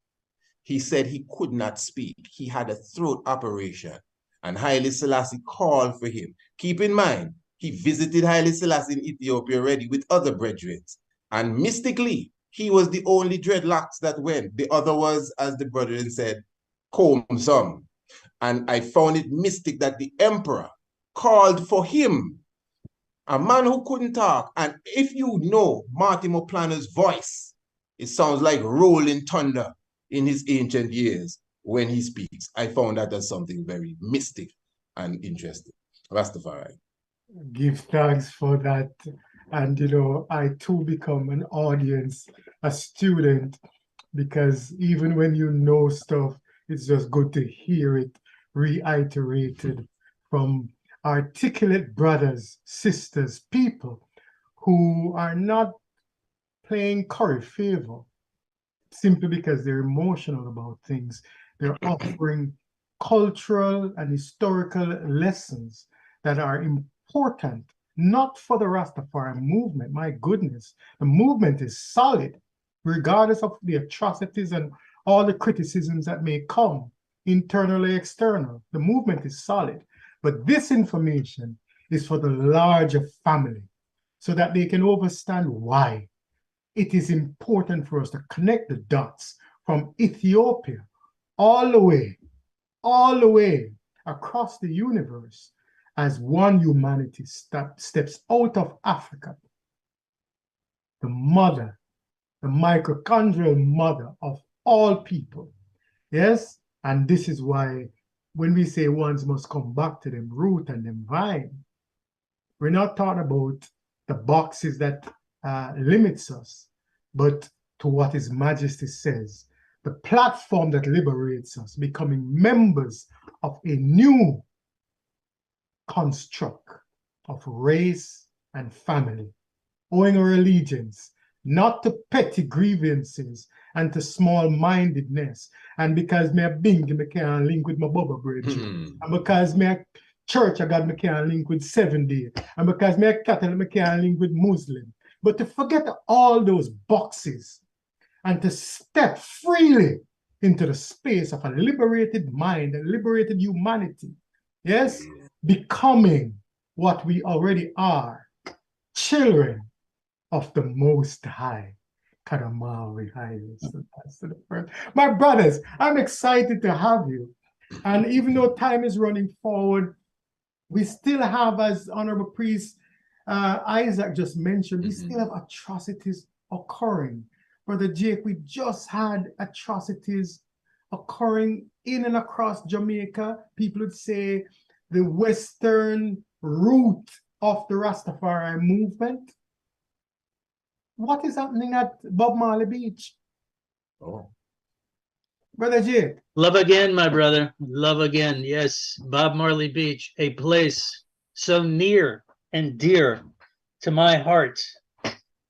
He said he could not speak. He had a throat operation, and Haile Selassie called for him. Keep in mind, he visited Haile Selassie in Ethiopia already with other brethren. And mystically, he was the only dreadlocks that went. The other was, as the brethren said, comb some. And I found it mystic that the emperor called for him, a man who couldn't talk. And if you know Mortimer Plano's voice, it sounds like rolling thunder in his ancient years when he speaks. I found that as something very mystic and interesting. Rastafari. Give thanks for that. And, I too become an audience, a student, because even when you know stuff, it's just good to hear it reiterated from articulate brothers, sisters, people who are not playing curry favor simply because they're emotional about things. They're offering cultural and historical lessons that are important, not for the Rastafari movement. My goodness, the movement is solid, regardless of the atrocities and all the criticisms that may come, internally, external. The movement is solid. But this information is for the larger family so that they can understand why it is important for us to connect the dots from Ethiopia all the way across the universe as one humanity steps out of Africa. The mother, the mitochondrial mother of all people. Yes? And this is why when we say ones must come back to them root and them vine, we're not talking about the boxes that limits us, but to what His Majesty says, the platform that liberates us, becoming members of a new construct of race and family, owing our allegiance not to petty grievances and to small-mindedness. And because me a bingy, me can't link with my Bubba Bridge. And because me a church, I can't link with 7 Day. And because me a Catholic, I can't link with Muslim. But to forget all those boxes and to step freely into the space of a liberated mind, a liberated humanity. Yes? Becoming what we already are, children of the Most High. Kadamawi Haile Selassie I. My brothers, I'm excited to have you And even though time is running forward, we still have, as Honorable Priest Isaac just mentioned, we still have atrocities occurring. Brother Jake, we just had atrocities occurring in and across Jamaica. People would say the western route of the Rastafari movement. What is happening at Bob Marley Beach? Oh. Brother Jake. Love again, my brother. Love again. Yes, Bob Marley Beach, a place so near and dear to my heart,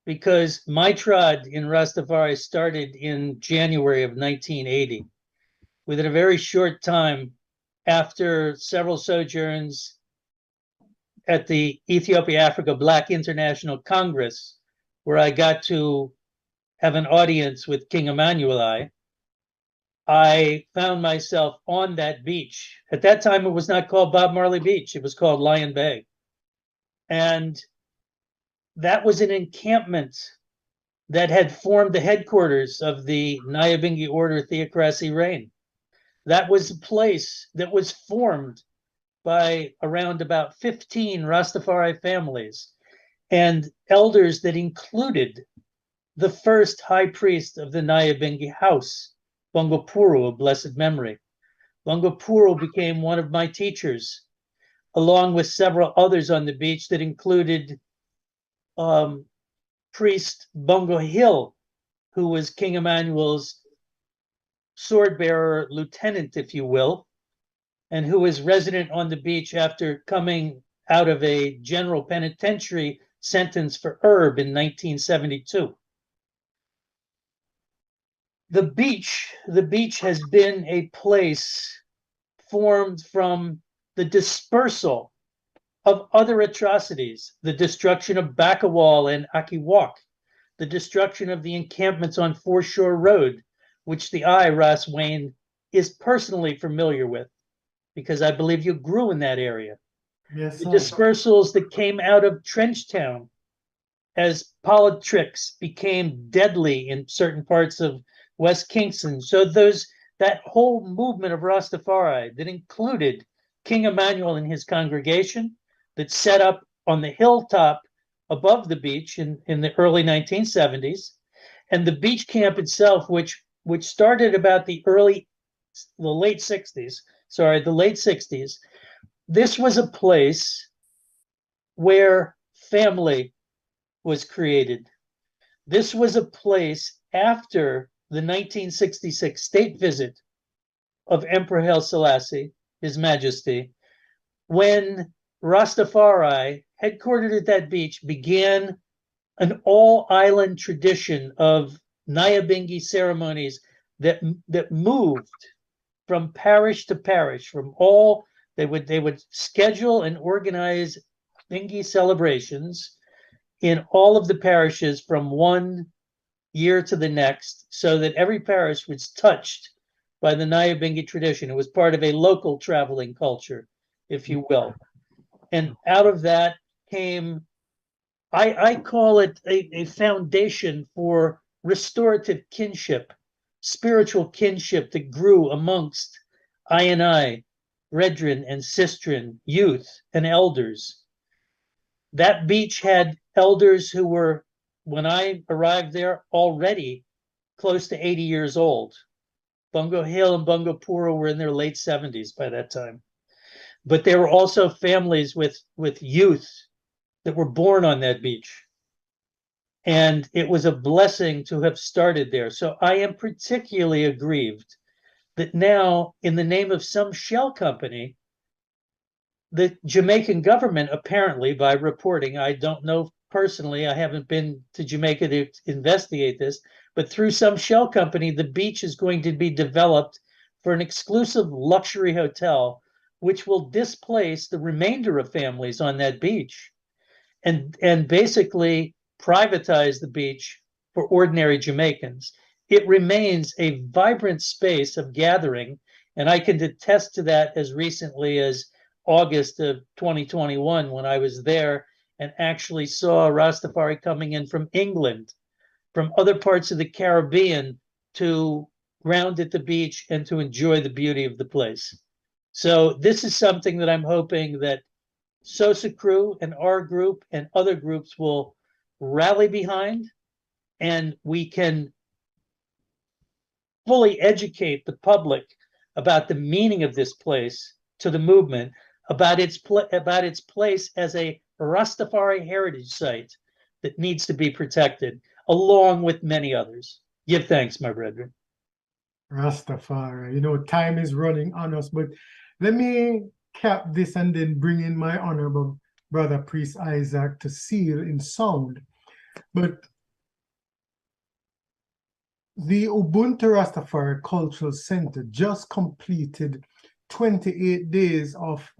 because my trod in Rastafari started in January of 1980. Within a very short time, after several sojourns at the Ethiopia-Africa Black International Congress, where I got to have an audience with King Emmanuel I found myself on that beach. At that time, it was not called Bob Marley Beach. It was called Lion Bay. And that was an encampment that had formed the headquarters of the Nyabingi Order Theocracy Reign. That was a place that was formed by around about 15 Rastafari families and elders that included the first high priest of the Nyabingi house, Bongo Puru of blessed memory. Bongo Puru became one of my teachers, along with several others on the beach that included priest Bongo Hill, who was King Emmanuel's sword bearer lieutenant, if you will, and who was resident on the beach after coming out of a general penitentiary sentence for herb in 1972. The beach has been a place formed from the dispersal of other atrocities, the destruction of Bakawal and Akiwak, the destruction of the encampments on Foreshore Road, which the Ras Wayne, is personally familiar with, because I believe you grew in that area. Yes, the dispersals that came out of Trenchtown as politics became deadly in certain parts of West Kingston. So that whole movement of Rastafari that included King Emmanuel and his congregation that set up on the hilltop above the beach in the early 1970s, and the beach camp itself, which started about the late 60s. This was a place where family was created. This was a place after the 1966 state visit of Emperor Haile Selassie, His Majesty, when Rastafari, headquartered at that beach, began an all-island tradition of Nyabingi ceremonies that moved from parish to parish. They would schedule and organize Bingi celebrations in all of the parishes from one year to the next, so that every parish was touched by the Nyabingi tradition. It was part of a local traveling culture, if you will. And out of that came, I call it a foundation for restorative kinship, spiritual kinship that grew amongst I, brethren and sistren, youth and elders. That beach had elders who were, when I arrived there, already close to 80 years old. Bongo Hill and Bongo Puru were in their late 70s by that time. But there were also families with youth that were born on that beach. And it was a blessing to have started there. So I am particularly aggrieved that now, in the name of some shell company, the Jamaican government, apparently, by reporting, I don't know personally, I haven't been to Jamaica to investigate this, but through some shell company, the beach is going to be developed for an exclusive luxury hotel, which will displace the remainder of families on that beach and basically privatize the beach for ordinary Jamaicans. It remains a vibrant space of gathering, and I can attest to that as recently as August of 2021, when I was there and actually saw Rastafari coming in from England, from other parts of the Caribbean, to ground at the beach and to enjoy the beauty of the place. So this is something that I'm hoping that SOSA crew and our group and other groups will rally behind, and we can fully educate the public about the meaning of this place to the movement, about its place as a Rastafari heritage site that needs to be protected, along with many others. Give thanks, my brethren. Rastafari, you know, time is running on us, but let me cap this and then bring in my honorable brother, Priest Isaac, to seal in sound. But the Ubuntu Rastafari Cultural Center just completed 28 days of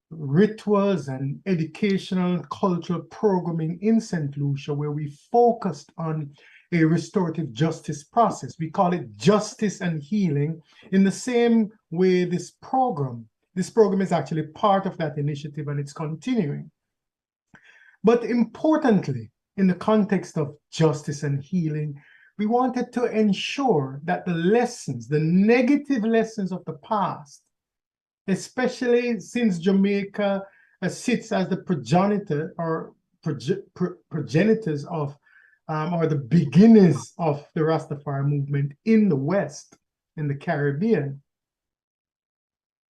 rituals and educational cultural programming in St. Lucia, where we focused on a restorative justice process. We call it justice and healing in the same way this program is actually part of that initiative, and it's continuing. But importantly, in the context of justice and healing, we wanted to ensure that the lessons, the negative lessons of the past, especially since Jamaica sits as the progenitor or progenitors of, or the beginners of the Rastafari movement in the West, in the Caribbean,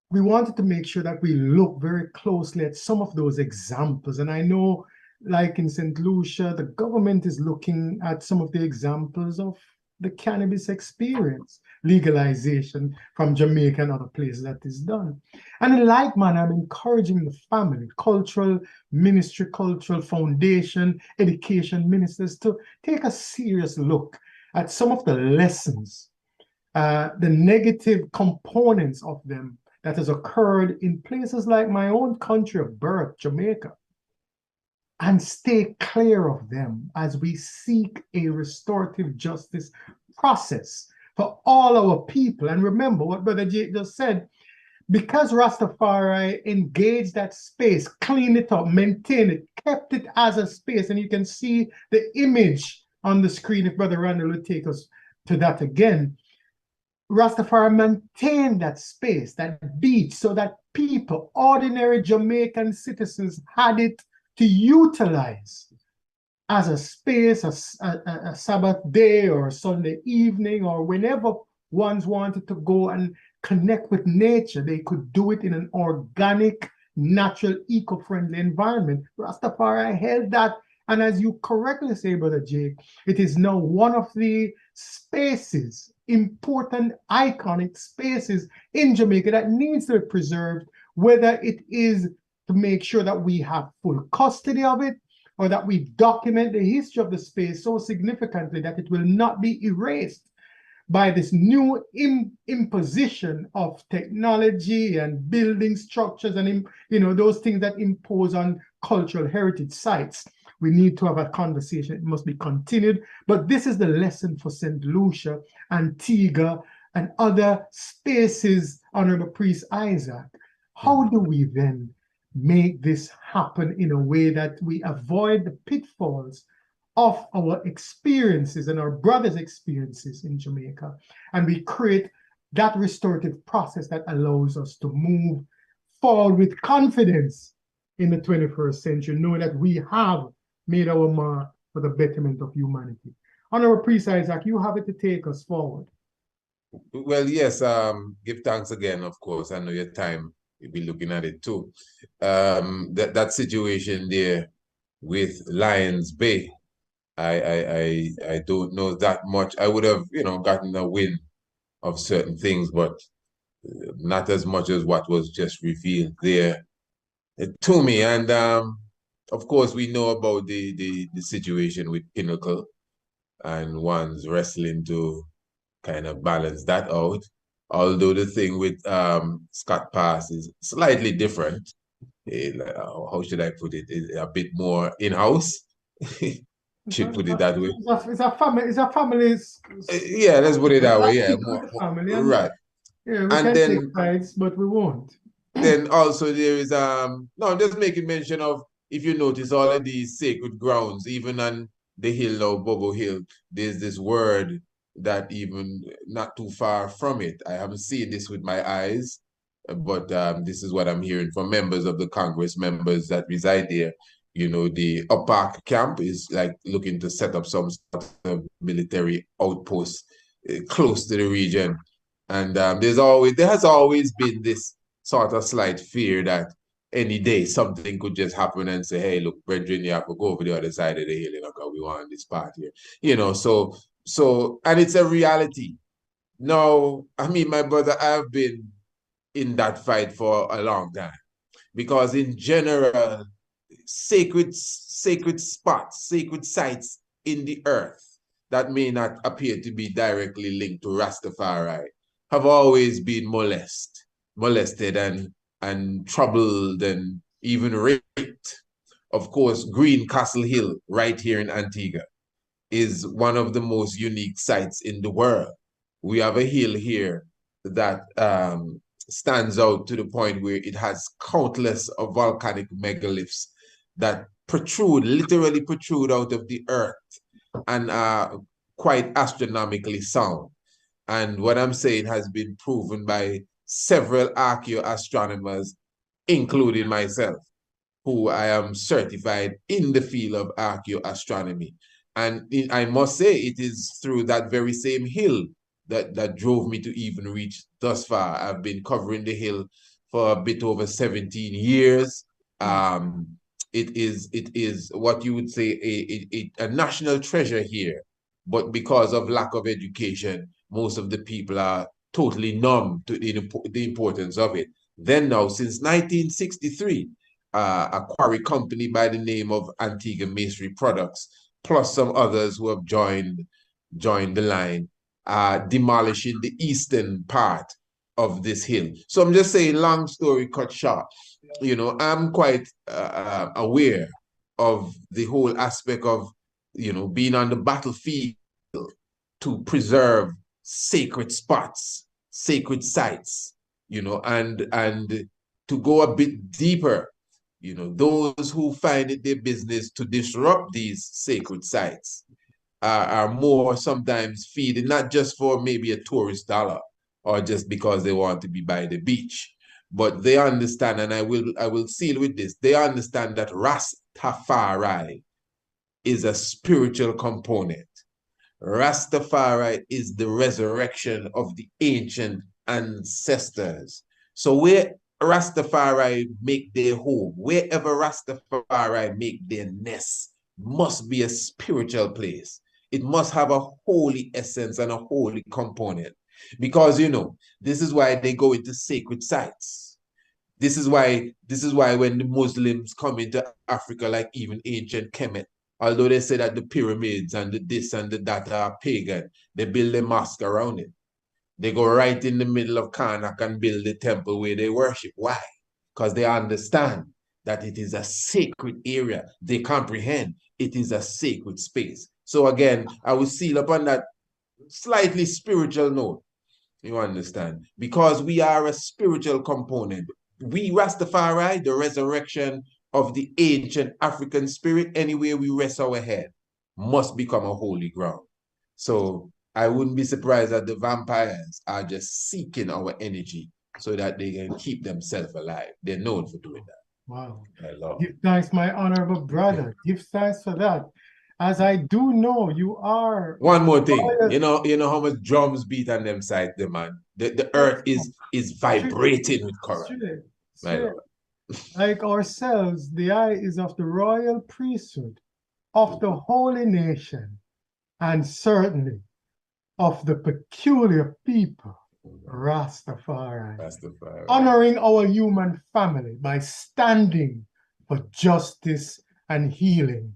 we wanted to make sure that we look very closely at some of those examples. And I know, like in St. Lucia, the government is looking at some of the examples of the cannabis experience, legalization from Jamaica and other places that is done. And in like manner, I'm encouraging the family, cultural ministry, cultural foundation, education ministers to take a serious look at some of the lessons, the negative components of them that has occurred in places like my own country of birth, Jamaica, and stay clear of them as we seek a restorative justice process for all our people. And remember what Brother Jake just said, because Rastafari engaged that space, cleaned it up, maintained it, kept it as a space, and you can see the image on the screen if Brother Randall will take us to that again. Rastafari maintained that space, that beach, so that people, ordinary Jamaican citizens, had it to utilize as a space, a Sabbath day or Sunday evening, or whenever ones wanted to go and connect with nature, they could do it in an organic, natural, eco-friendly environment. Rastafari held that, and as you correctly say, Brother Jake, it is now one of the spaces, important, iconic spaces in Jamaica that needs to be preserved, whether it is to make sure that we have full custody of it, or that we document the history of the space so significantly that it will not be erased by this new imposition of technology and building structures and those things that impose on cultural heritage sites. We need to have a conversation. It must be continued. But this is the lesson for St. Lucia, Antigua, and other spaces, Honorable Priest Isaac. How do we then make this happen in a way that we avoid the pitfalls of our experiences and our brothers' experiences in Jamaica, and we create that restorative process that allows us to move forward with confidence in the 21st century, knowing that we have made our mark for the betterment of humanity. Honorable Priest Isaac, you have it to take us forward. Well, yes, give thanks again, of course. I know your time, you'll be looking at it too. That situation there with Lions Bay, I don't know that much. I would have, gotten a win of certain things, but not as much as what was just revealed there to me. And of course, we know about the situation with Pinnacle, and one's wrestling to kind of balance that out. Although the thing with Scott Pass is slightly different. How should I put it? It's a bit more in-house. Should put it that way. It's a family. Yeah, let's put it that way. Yeah, family. Right. Yeah, we can take sides, but we won't. Then also there is no, I'm just making mention of, if you notice, all of these sacred grounds, even on the hill now, Bobo Hill, there's this word that even not too far from it, I haven't seen this with my eyes, but this is what I'm hearing from members of the Congress, members that reside there. You know, the Upper camp is like looking to set up some sort of military outpost close to the region. And there has always been this sort of slight fear that any day something could just happen and say, hey, look, brethren, you have to go over the other side of the hill, we want this part here. You know, so and it's a reality. Now, I mean, my brother, I've been in that fight for a long time, because in general, sacred spots, sacred sites in the earth that may not appear to be directly linked to Rastafari have always been molested and troubled and even raped. Of course, Greencastle Hill right here in Antigua is one of the most unique sites in the world. We have a hill here that stands out to the point where it has countless of volcanic megaliths that literally protrude out of the earth and are quite astronomically sound. And what I'm saying has been proven by several archaeoastronomers, including myself, who I am certified in the field of archaeoastronomy. And I must say, it is through that very same hill that drove me to even reach thus far. I've been covering the hill for a bit over 17 years. It is what you would say a national treasure here, but because of lack of education, most of the people are totally numb to the importance of it. Then now, since 1963, a quarry company by the name of Antigua Masonry Products, plus some others who have joined the line, demolishing the eastern part of this hill. So I'm just saying, long story cut short, you know, I'm quite aware of the whole aspect of, you know, being on the battlefield to preserve sacred spots, sacred sites, you know, and to go a bit deeper, you know, those who find it their business to disrupt these sacred sites are more sometimes feeding, not just for maybe a tourist dollar or just because they want to be by the beach, but they understand, and I will seal with this, they understand that Rastafari is a spiritual component. Rastafari is the resurrection of the ancient ancestors. So where Rastafari make their home, wherever Rastafari make their nest, must be a spiritual place. It must have a holy essence and a holy component. Because, you know, this is why they go into sacred sites. This is why when the Muslims come into Africa, like even ancient Kemet, although they say that the pyramids and the this and the that are pagan, they build a mosque around it. They go right in the middle of Karnak and build the temple where they worship. Why? Because they understand that it is a sacred area. They comprehend it is a sacred space. So again, I will seal up on that slightly spiritual note. You understand? Because we are a spiritual component. We Rastafari, the resurrection of the ancient African spirit, anywhere we rest our head, must become a holy ground. So I wouldn't be surprised that the vampires are just seeking our energy so that they can keep themselves alive. They're known for doing that. Wow. I love Give thanks, my honorable brother. Give thanks for that. As I do know, you are. One more thing, you know how much drums beat on them sides, the man. The earth is vibrating with current. Like ourselves, the eye is of the royal priesthood, of the holy nation, and certainly of the peculiar people, Rastafari. Honoring our human family by standing for justice and healing.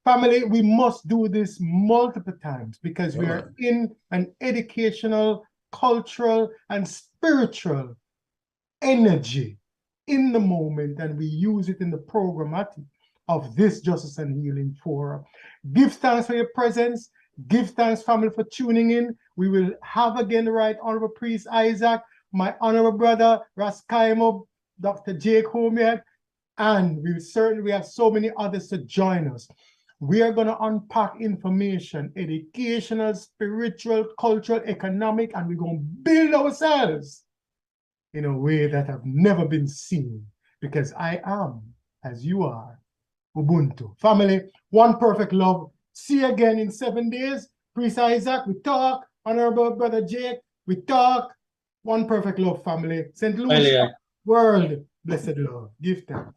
Family, we must do this multiple times because we are in an educational, cultural, and spiritual energy in the moment, and we use it in the programmatic of this Justice and Healing Forum. Give thanks for your presence. Give thanks, family, for tuning in. We will have again the Right Honorable Priest Isaac, my honorable brother Raskaimo, Dr. Jake Homiak, and we have so many others to join us. We are going to unpack information, educational, spiritual, cultural, economic, and we're going to build ourselves in a way that have never been seen, because I am as you are. Ubuntu. Family, one perfect love. See you again in 7 days. Priest Isaac, we talk. Honorable Brother Jake, we talk. One perfect love, family. St. Lucia, world, blessed love. Give thanks.